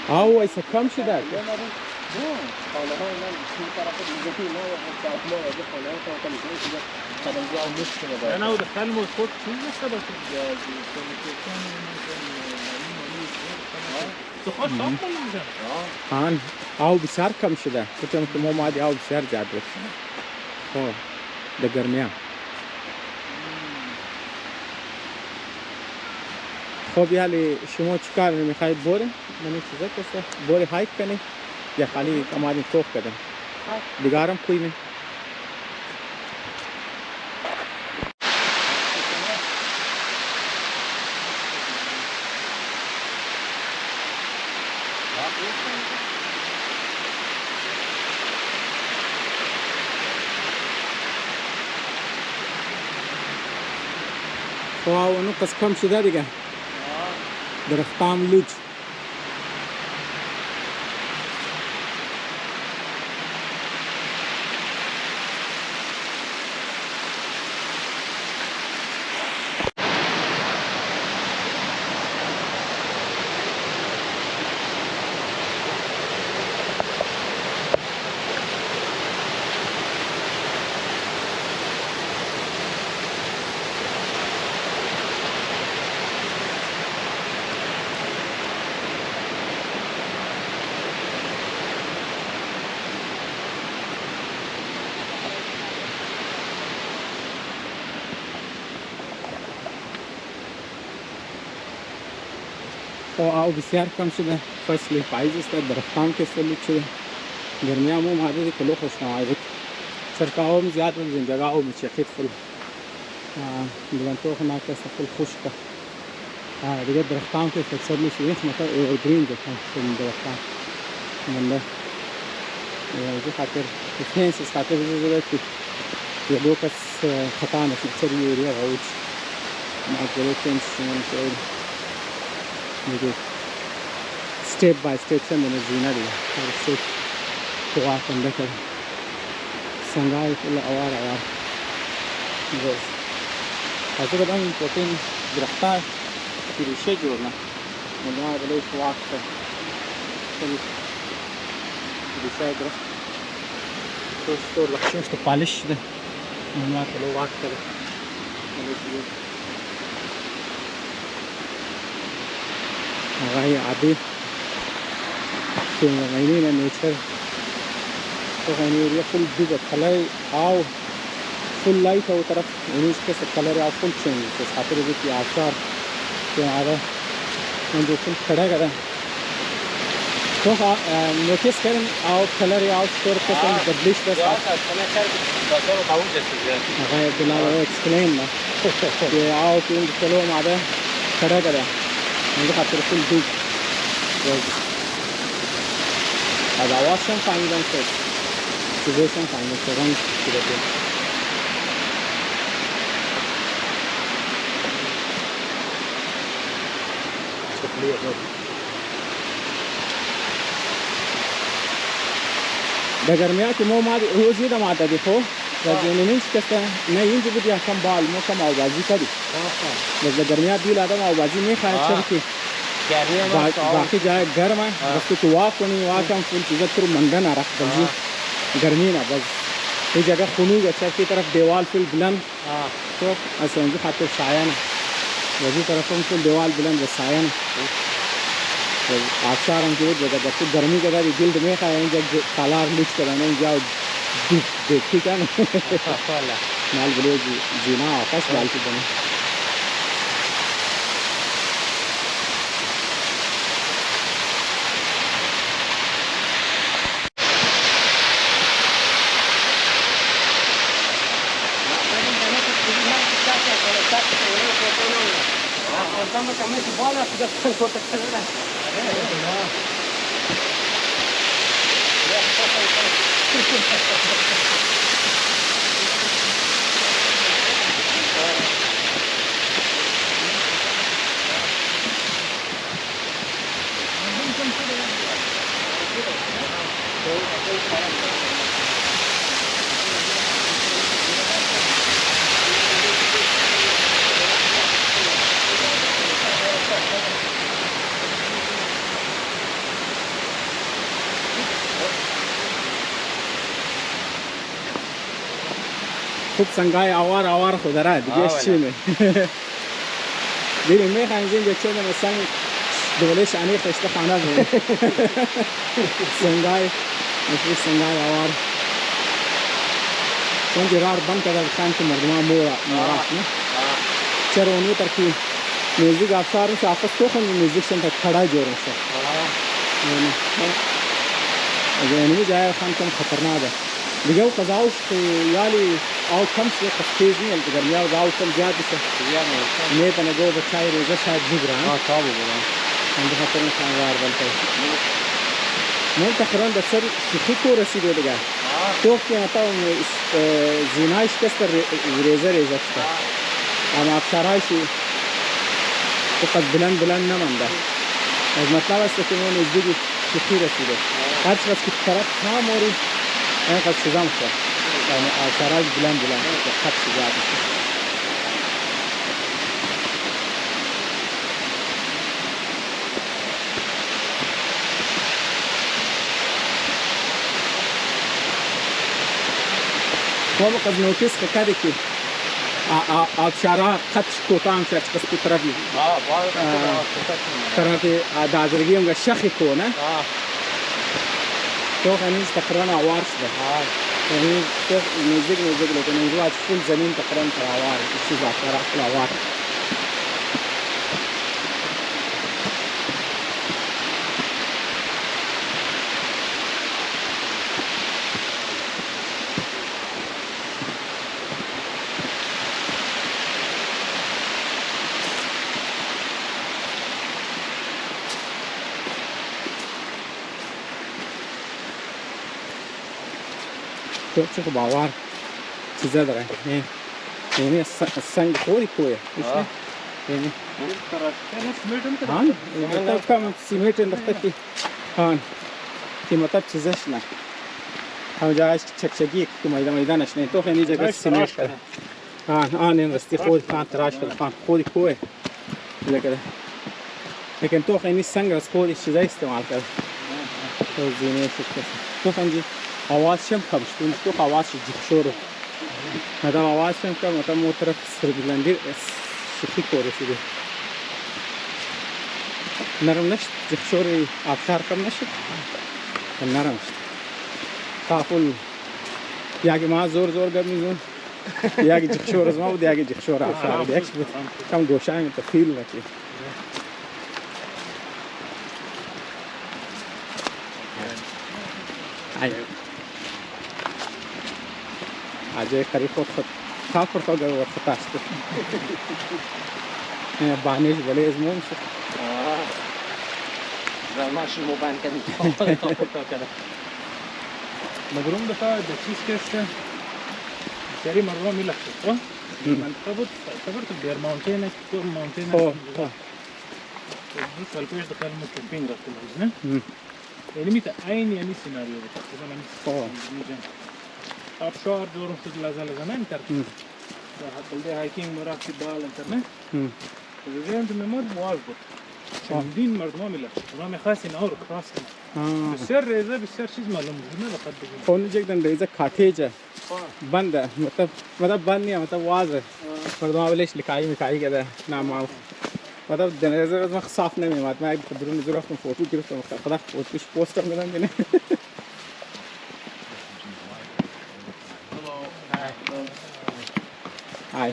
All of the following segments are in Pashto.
او وایسه کم شده انا ودخلهم فوق چیز سبب آن او بسیار کم شده گفتم که ما مادی او بسیار زیاد بود خب در گرمیا خب یعنی شما چیکار میخواید برین من چیزا کسه بوری هایک کنی یا خالی کماری کوخ کردن دیگرم کوی نه خب اونو قص کم شده دیگه درختام لوج او بسیار کم شده فصل پاییز است درختان که سلوک شده گرمی هم اومده دی کلو خوشنمایی بود سرکا هم زیاد بود زندگاه او مچخید فل بلانتو خناک است فل خشکه دیگه درختان که فکسر میشه یک مطور ایورگرین دکن فل درختان منده یه خاطر فینس است خاطر بزرده که یه دو کس خطا نشد سری یوریا غوچ معجله فینس شمانه شاید میگه step by step څنګه زینه دی هر څه توغا کنده کړه څنګه ټول اوار بس هغه د باندې پروتین درختای چې ریشه جوړه نو ما بلې توغا کړه ریشه درخت تو لکشن تو پالش ده نو ما ټول واک کړه هغه عادي غنينا نيتشر غنيريا فل دوبا كلاي او فل لايت او طرف انيس كس كلر او فل چين بس خاطر دي कि आचार के आरे हम जो फुल खड़ा करा तो नोटिस करें आओ कलर आओ स्टोर के तो बदलिश बस फर्नीचर बसर काउंट जैसे है बिना एक्सप्लेन ना ये आओ कि चलो हमारे खड़ा करा मुझे खातिर फुल दूब از آواز هم فهمیدم که چیزایش هم فهمیدم که رنگ شده بود در گرمیا که ما روزی دم آتا دی خو رجونینش کسته نه اینجا بود یا کم بال ما کم آوازی کردی بس در گرمیا دیل آدم آوازی میخواهد چرا که باقی جای گرم ہے بس تو واک کنی واک ہم فل چیزیں تو مندن آ رکھ دلجی گرمی نہ بس یہ جگہ خنوگ ہے کی طرف دیوال فل بلند تو ایسے ان کی خاطر سایہ نہ وہی طرف ہم فل دیوال بلند بس سایہ نہ آثار ہم کی جگہ جب گرمی کے بعد جلد میں کھائیں جب کالار لکھ کرانے جاؤ دیکھی کیا نال بلے جینا آکاش بال کی بنے Estamos también si bola, si das corta carrera. خوب سنگای آوار خود داره دیگه چیه دیگه میخوایم که چون مثلا دوله شانی خشته خانه بود سنگای مثل سنگای آوار چون دیرار بند کرده بخواهیم که مردم ها مورات نه چرا اونو ترکی نزدیک آبشار میشه آفس تو خونی نزدیک شن تا کھڑا جور میشه اگه اینمی جای خان کم خطرناکه دیگه او قضاوش یالی آو کم شده خب تیز نیه که گرمی آو آو کم زیاد بشه نیتا نگو بچای روزه شاید بگرن تابو بودن هم به خاطر نشان وار بلته من تقریبا در سر شیخی کو رسیده دیگه تو که مثلا زینایش کست ریزه شده اما افشارهایشی تو قد بلند نمانده از مطلب است که من نزدیک شیخی رسیده هر چقدر که طرف کام موری اینقدر سزا میشه یعنی افشارهایش بلند خط سزا میشه ما قد نوتیس کرده که آبشارها خطش کوتاه میشه از قسمت طرفی طرف دازرگی هم شخی کنه تو خنیز تقریبا آوار شده یعنی تو نزدیک لیکن اینجا از فول زمین تقریبا تر آوار چیز آبشارها فل آوار تو چه باور چیزا داره یعنی سنگ خوری کوه یعنی هان مطلب کم سیمت انداخته که هان که مطلب چیزش نه هم جایش چکچگی که میدانش نه تو خیلی جگه سیمت کرده هان این رستی خود خان تراش کرده خان خوری کوه لیکن تو خیلی سنگ رس خوری چیزا استعمال کرده تو زینه شکست تو خیلی آواز شم کم شد تو آواز جیک شروع مطلب آواز شم کم مطلب مو طرف سربلندی شکی کو رسیده نرم نشد جیک شوری آبشار کم نشد نرم شد کافل یاگی ما زور گرمیزون یاگی جیک شور از ما بود یاگی جیک شور آبشار دیگه بود کم گوشای تو فیل نکی آجای خری خود کافر تو گرو خطاست بانیش بله از مون شد زمانش مو بند کردیم مگرون دفعه ده چیز کسته سری مردم میلک شد منطقه بود تعتبر تو بیر ماونتین تو ماونتین دو سال پیش دخل ما کمپینگ رفتیم نه یعنی میت عین یعنی سیناریو بود تقریبا آبشار جورم شد لازم نه انتر حتی هایکینگ مرافتی بال انتر نه وزیم تو میماد موال بود چندین مردم میلک شد خاصی نور کراس کنه بسیار ریزه بسیار چیز معلوم بود نه بخاطر بگیم خونی جگدن ریزه کاتیجه بنده مطلب بند نیه مطلب واضح مردم اولیش لکایی میکایی کده نامعروف مطلب دنیزه از من صاف نمیمد من اگه درون نزور رفتم فوتو گرفتم خدا فوتوش پوست هم میدم دینه های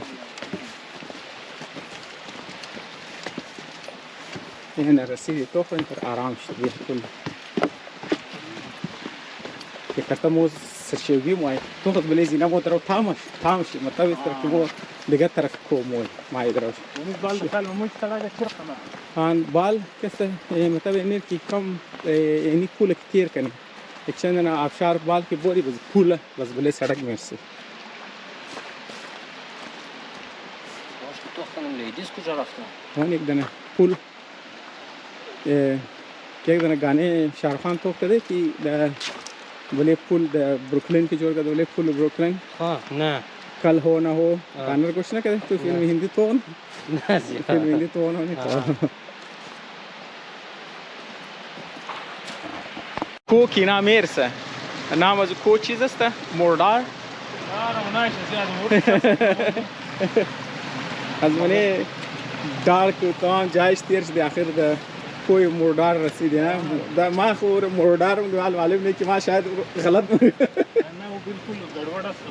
این رسیدی تو خو اینتر آرام شدی کل که کرتا موز سرشوی موی تو خود بلیزی نمو درو تامش مطلب است که مو دیگه طرف کو موی مای دروش اون بال دخل موش تلاقي چرخه آن بال کسته مطلب اینی که کم اینی کول کتیر کنه چندان آبشار بال که بوری بز کول بس بلی سڑک میرسی تو خانم لیدیز کجا رفتن اون یک دانه پول یک دانه گانه شاهرخ خان تو کده که در بله پول در بروکلین کی جوړ کده بله پول بروکلین ها نه کل هو نه هو گانر کچھ نہ کده تو فیلم هندی تو نه فیلم هندی تو نه تو کو کی نام میرسه نام از کو چیز است مردار اونایش زیاد از منی دار که تمام جایش تیر شده آخر ده کوی مردار رسیدی نه ده ما خور مردار معلوم نیست که ما شاید غلط نه او بالکل گڑبڑ است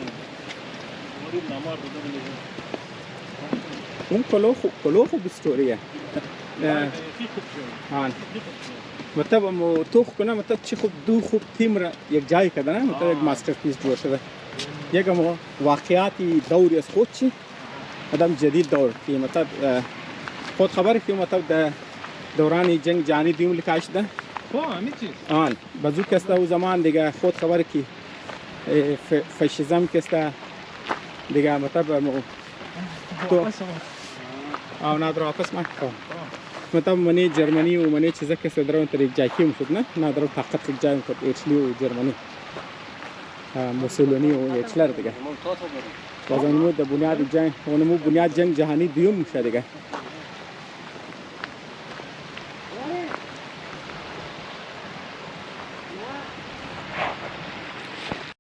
مورد نامار بوده اون کلو خوب استوریه آن مطلب تو کنه مطلب چی خوب دو خوب تیم را یک جای کرده نه مطلب یک ماستر پیس جور شده یک واقعیاتی دوری از خود چی آدم جدید دور که مطلب خود خبری که مطلب در دوران جنگ جهانی دوم لیکا شده همین چیز آن بازو کسته او زمان دیگه خود خبری که فاشیزم کسته دیگه مطلب تو آو نادر واپس ما مطلب منی جرمنی و منی چیزا کسته درون تر یک جای کیم شد نه نادر طاقت یک جای کرد ایتلی و جرمنی موسولونی و ایتلر دیگه بازم نمود بنیاد جنگ و نمود بنیاد جنگ جهانی دوم شد دیگه